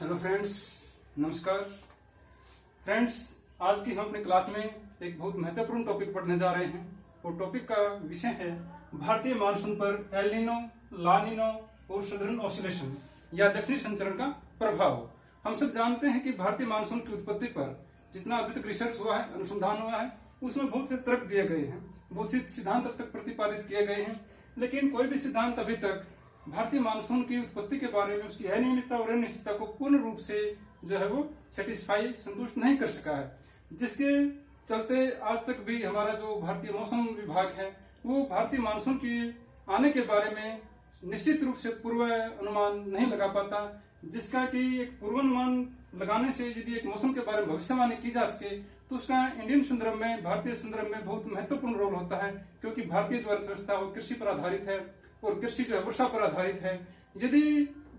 Hello friends, नमस्कार friends. आज की हम अपनी क्लास में एक बहुत महत्वपूर्ण टॉपिक पढ़ने जा रहे हैं और टॉपिक का विषय है भारतीय मानसून पर एल नीनो, ला नीनो और सदर्न ऑसिलेशन या दक्षिणी संचरण का प्रभाव। हम सब जानते हैं कि भारतीय मानसून की उत्पत्ति पर जितना अभी तक रिसर्च हुआ है, अनुसंधान हुआ है, उसमें बहुत से तर्क दिए गए हैं, बहुत से सिद्धांत अब तक प्रतिपादित किए गए हैं, लेकिन कोई भी सिद्धांत अभी तक भारतीय मानसून की उत्पत्ति के बारे में उसकी अनियमितता और अनिश्चितता को पूर्ण रूप से जो है वो सेटिस्फाई संतुष्ट नहीं कर सका है, जिसके चलते आज तक भी हमारा जो भारतीय मौसम विभाग है वो भारतीय मानसून की आने के बारे में निश्चित रूप से पूर्व अनुमान नहीं लगा पाता। जिसका कि एक पूर्वानुमान लगाने से यदि एक मौसम के बारे में भविष्यवाणी की जा सके तो उसका इंडियन संदर्भ में, भारतीय संदर्भ में बहुत महत्वपूर्ण रोल होता है, क्योंकि भारतीय जो अर्थव्यवस्था वो कृषि पर आधारित है और कृषि जो है वर्षा पर आधारित है। यदि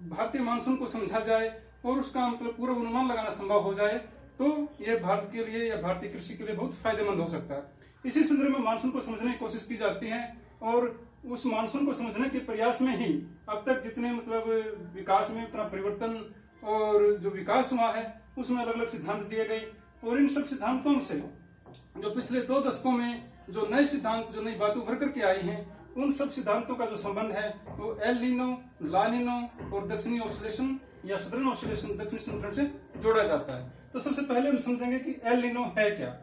भारतीय मानसून को समझा जाए और उसका मतलब पूर्व अनुमान लगाना संभव हो जाए तो यह भारत के लिए या भारतीय कृषि के लिए बहुत फायदेमंद हो सकता है। इसी संदर्भ में मानसून को समझने की कोशिश की जाती है और उस मानसून को समझने के प्रयास में ही अब तक जितने मतलब विकास में उतना परिवर्तन और जो विकास हुआ है उसमें अलग अलग सिद्धांत दिए गए और इन सब सिद्धांतों से जो पिछले 2 दशकों में जो नए सिद्धांत, जो नई बातें उभर करके आई हैं, उन सब सिद्धांतों का जो संबंध है वो एल नीनो, ला नीनो और दक्षिणी ऑसिलेशन या सदर्न ऑसिलेशन, दक्षिणी संचरण से जोड़ा जाता है। तो सबसे पहले हम समझेंगे कि एल नीनो है क्या।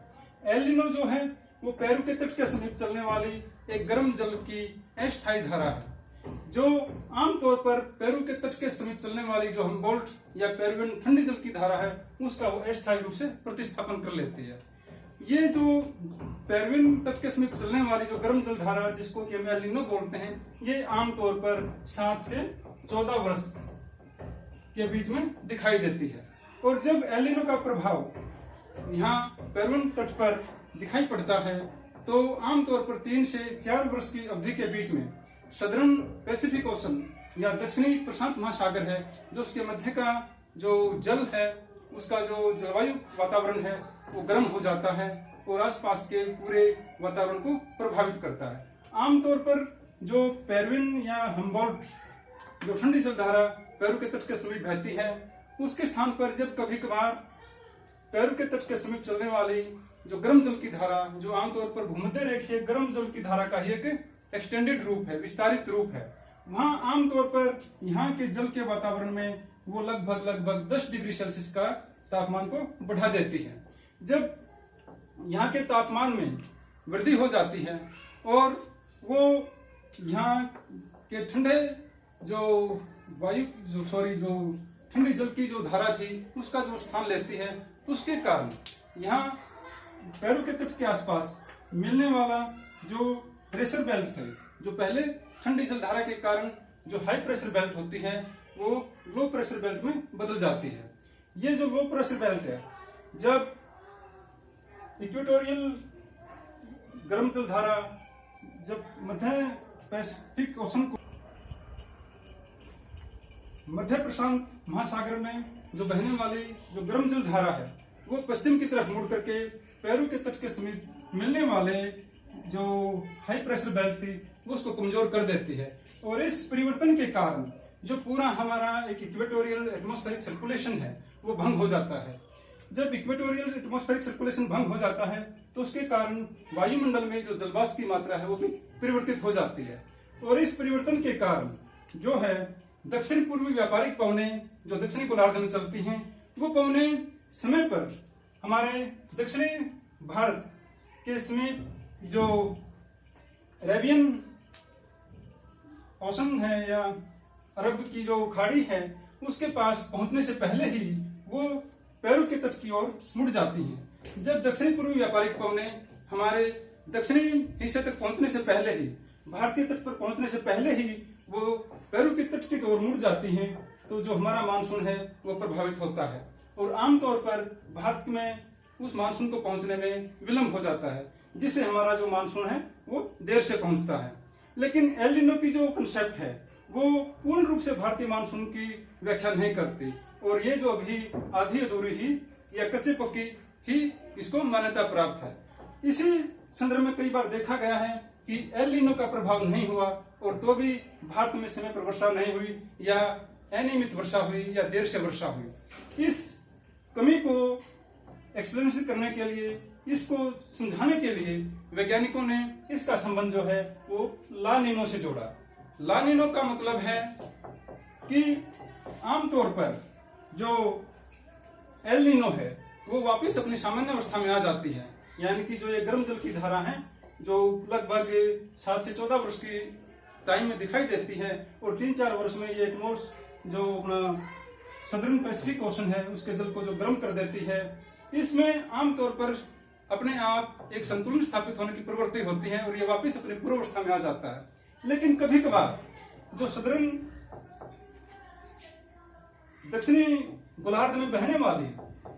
एल नीनो जो है वो पेरू के तट के समीप चलने वाली एक गर्म जल की अस्थायी धारा है, जो आमतौर पर पेरू के तट के समीप चलने वाली जो हम्बोल्ट या पेरुवियन ठंडी जल की धारा है उसका वो अस्थायी रूप से प्रतिस्थापन कर लेती है। ये जो पेरुवियन तट के समीप चलने वाली जो गर्म जल धारा जिसको कि हम एल नीनो बोलते हैं, ये आमतौर पर 7 से 14 वर्ष के बीच में दिखाई देती है। और जब एल नीनो का प्रभाव यहाँ पेरुवियन तट पर दिखाई पड़ता है तो आमतौर पर 3 से 4 वर्ष की अवधि के बीच में सदर्न पैसिफिक ओशन या दक्षिणी प्रशांत महासागर है, जो उसके मध्य का जो जल है उसका जो जलवायु वातावरण है वो गर्म हो जाता है और आसपास के पूरे वातावरण को प्रभावित करता है। आमतौर पर जो पेरुवियन या हम्बोल्ट जो ठंडी जल धारा पेरू के तट के समीप बहती है, उसके स्थान पर जब कभी कभार पेरू के तट के समीप चलने वाली जो गर्म जल की धारा, जो आमतौर पर भूमध्य रेखीय गर्म जल की धारा का ही एक एक्सटेंडेड रूप है, विस्तारित रूप है, वहां आमतौर पर यहाँ के जल के वातावरण में वो लगभग 10 डिग्री सेल्सियस का तापमान को बढ़ा देती है। जब यहाँ के तापमान में वृद्धि हो जाती है और वो यहाँ के ठंडे जो ठंडी जल की जो धारा थी उसका जो स्थान लेती है, तो उसके कारण यहाँ पेरू के तट के आसपास मिलने वाला जो प्रेशर बेल्ट थे, जो पहले ठंडी जल धारा के कारण जो हाई प्रेशर बेल्ट होती है वो लो प्रेशर बेल्ट में बदल जाती है। ये जो लो प्रेशर बेल्ट है, जब इक्वेटोरियल गर्म जल धारा जब मध्य प्रशांत महासागर में जो बहने वाली जो गर्म जल धारा है वो पश्चिम की तरफ मुड़ करके पेरू के तट के समीप मिलने वाले जो हाई प्रेशर बेल्ट थी वो उसको कमजोर कर देती है। और इस परिवर्तन के कारण जो पूरा हमारा एक इक्वेटोरियल एटमॉस्फेरिक सर्कुलेशन है वो भंग हो जाता है। जब इक्वेटोरियल एटमॉस्फेरिक सर्कुलेशन भंग हो जाता है तो उसके कारण वायुमंडल में जो जलवाष्प की मात्रा है वो भी परिवर्तित हो जाती है। और इस परिवर्तन के कारण जो है दक्षिण पूर्वी व्यापारिक पवनें जो दक्षिणी गोलार्ध में चलती हैं, वो पवनें समय पर हमारे दक्षिणी भारत के समीप जो अरेबियन ओशन है या अरब की जो खाड़ी है उसके पास पहुंचने से पहले ही वो पेरू के तट की ओर मुड़ जाती हैं। जब दक्षिणी पूर्वी व्यापारिक पवनें हमारे दक्षिणी हिस्से तक पहुंचने से पहले ही, भारतीय तट पर पहुंचने से पहले ही वो पेरू के तट की ओर मुड़ जाती हैं, तो जो हमारा मानसून है वो प्रभावित होता है और आमतौर पर भारत में उस मानसून को पहुंचने में विलंब हो जाता है, जिससे हमारा जो मानसून है वो देर से पहुंचता है। लेकिन एल नीनो की जो कंसेप्ट है वो पूर्ण रूप से भारतीय मानसून की व्याख्या नहीं करती और ये जो अभी आधी अधूरी ही या कच्चे पक्की ही इसको मान्यता प्राप्त है। इसी संदर्भ में कई बार देखा गया है कि एल नीनो का प्रभाव नहीं हुआ और तो भी भारत में समय पर वर्षा नहीं हुई या अनियमित वर्षा हुई या देर से वर्षा हुई। इस कमी को एक्सप्लेनेशन करने के लिए, इसको समझाने के लिए वैज्ञानिकों ने इसका संबंध जो है वो ला नीनो से जोड़ा। ला नीनो का मतलब है कि आमतौर पर जो एल नीनो है वो वापस अपनी सामान्य अवस्था में आ जाती है, यानी कि जो ये गर्म जल की धारा है जो लगभग 7 से 14 वर्ष की टाइम में दिखाई देती है और 3-4 वर्ष में ये जो अपना सदर्न पैसिफिक ओशन है उसके जल को जो गर्म कर देती है, इसमें आमतौर पर अपने आप एक संतुलन स्थापित होने की प्रवृत्ति होती है और ये वापस अपनी पूर्वावस्था में आ जाता है। लेकिन कभी कभार जो सदर्न दक्षिणी गोलार्ध में बहने वाली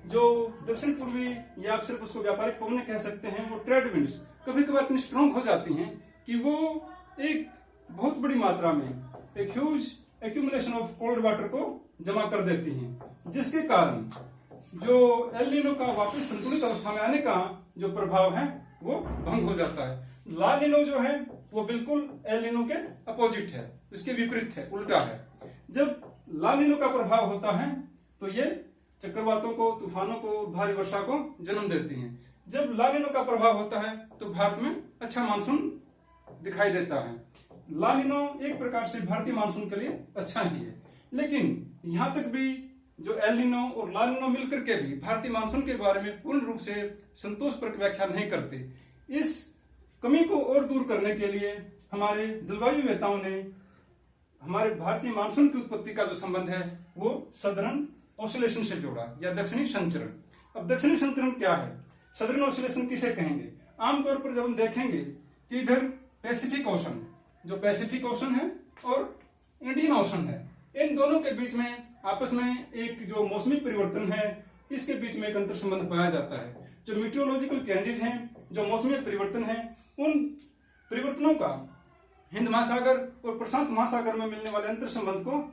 जो दक्षिण पूर्वी, या आप सिर्फ उसको व्यापारिक पवनें कह सकते हैं, वो ट्रेड विंड्स कभी कभार इतनी स्ट्रांग हो जाती हैं कि वो एक बहुत बड़ी मात्रा में एक huge accumulation of cold water को जमा कर देती हैं, जिसके कारण जो एल नीनो का वापस संतुलित अवस्था में आने का जो प्रभाव है वो भंग हो जाता है। ला नीनो जो है वो बिल्कुल एल नीनो के अपोजिट है, इसके विपरीत है, उल्टा है। जब ला नीनो का प्रभाव होता है तो ये चक्रवातों को, तूफानों को, भारी वर्षा को जन्म देती हैं। जब ला नीनो का प्रभाव होता है तो भारत में अच्छा मानसून दिखाई देता है। ला नीनो एक प्रकार से भारतीय मानसून के लिए अच्छा ही है, लेकिन यहां तक भी जो एल नीनो और ला नीनो मिलकर के भी भारतीय मानसून के बारे में पूर्ण रूप से संतोषप्रद व्याख्या नहीं करते। इस कमी को और दूर करने के लिए हमारे जलवायु वेताओं ने हमारे भारतीय मानसून की उत्पत्ति का जो संबंध है वो सदर्न ऑसिलेशन से जोड़ा, या दक्षिणी संचरण। अब दक्षिणी संचरण क्या है, सदर्न ऑसिलेशन किसे कहेंगे? आमतौर पर जब हम देखेंगे कि इधर पैसिफिक ओशन, जो पैसिफिक ओशन है और इंडियन ओशन है, इन दोनों के बीच में आपस में एक जो मौसमी परिवर्तन है इसके बीच में एक अंतर संबंध पाया जाता है। जो मीटियोलॉजिकल चेंजेस हैं, जो मौसमी परिवर्तन है, उन परिवर्तनों का हिंद महासागर और प्रशांत महासागर में मिलने वाले अंतर संबंध को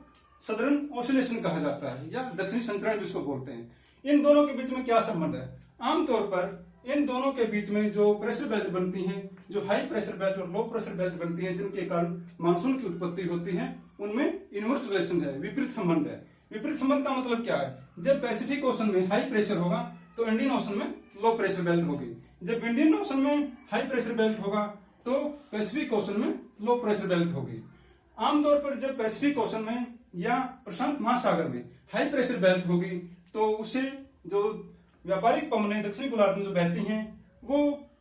सदर्न ऑसिलेशन कहा जाता है, या दक्षिणी संचरण जिसको बोलते हैं। इन दोनों के बीच में क्या संबंध है? आमतौर पर इन दोनों के बीच में जो प्रेशर बेल्ट बनती हैं, जो हाई प्रेशर बेल्ट और लो प्रेशर बेल्ट बनती हैं, जिनके कारण मानसून की उत्पत्ति होती है, उनमें इनवर्स रिलेशन है, विपरीत संबंध है। विपरीत संबंध का मतलब क्या है? जब पैसिफिक ओशन में हाई प्रेशर होगा तो इंडियन ओशन में लो प्रेशर बेल्ट होगी। जब इंडियन ओशन में हाई प्रेशर बेल्ट होगा तो पैसिफिक ओशन में लो प्रेशर बेल्ट होगी। आमतौर पर जब पैसिफिक ओशन में या प्रशांत महासागर में हाई प्रेशर बेल्ट होगी तो उससे जो व्यापारिक पवनें दक्षिणी गोलार्ध में जो बहती हैं वो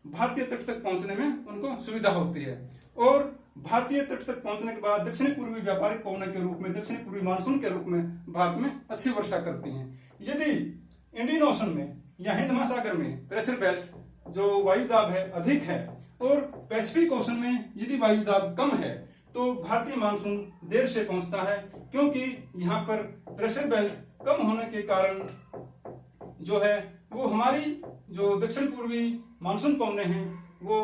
भारतीय तट तक पहुंचने में उनको सुविधा होती है, और भारतीय तट तक पहुंचने के बाद दक्षिणी पूर्वी व्यापारिक पवनें के रूप में, दक्षिणी पूर्वी मानसून के रूप में भारत में अच्छी वर्षा करती हैं। यदि इंडियन ओशन में या हिंद महासागर में प्रेशर बेल्ट जो वायुदाब है अधिक है और पैसिफिक ओशन में यदि वायुदाब कम है तो भारतीय मानसून देर से पहुंचता है, क्योंकि यहाँ पर प्रेशर बेल्ट कम होने के कारण जो है वो हमारी जो दक्षिण पूर्वी मानसून पवनें हैं वो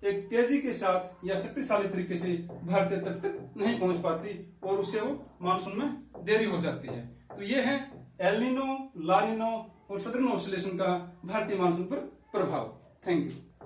एक तेजी के साथ या शक्तिशाली तरीके से भारतीय तट तक नहीं पहुंच पाती और उससे वो मानसून में देरी हो जाती है। तो ये है एल नीनो, ला नीनो और सदर्न ऑसिलेशन का भारतीय मानसून पर प्रभाव। Thank you.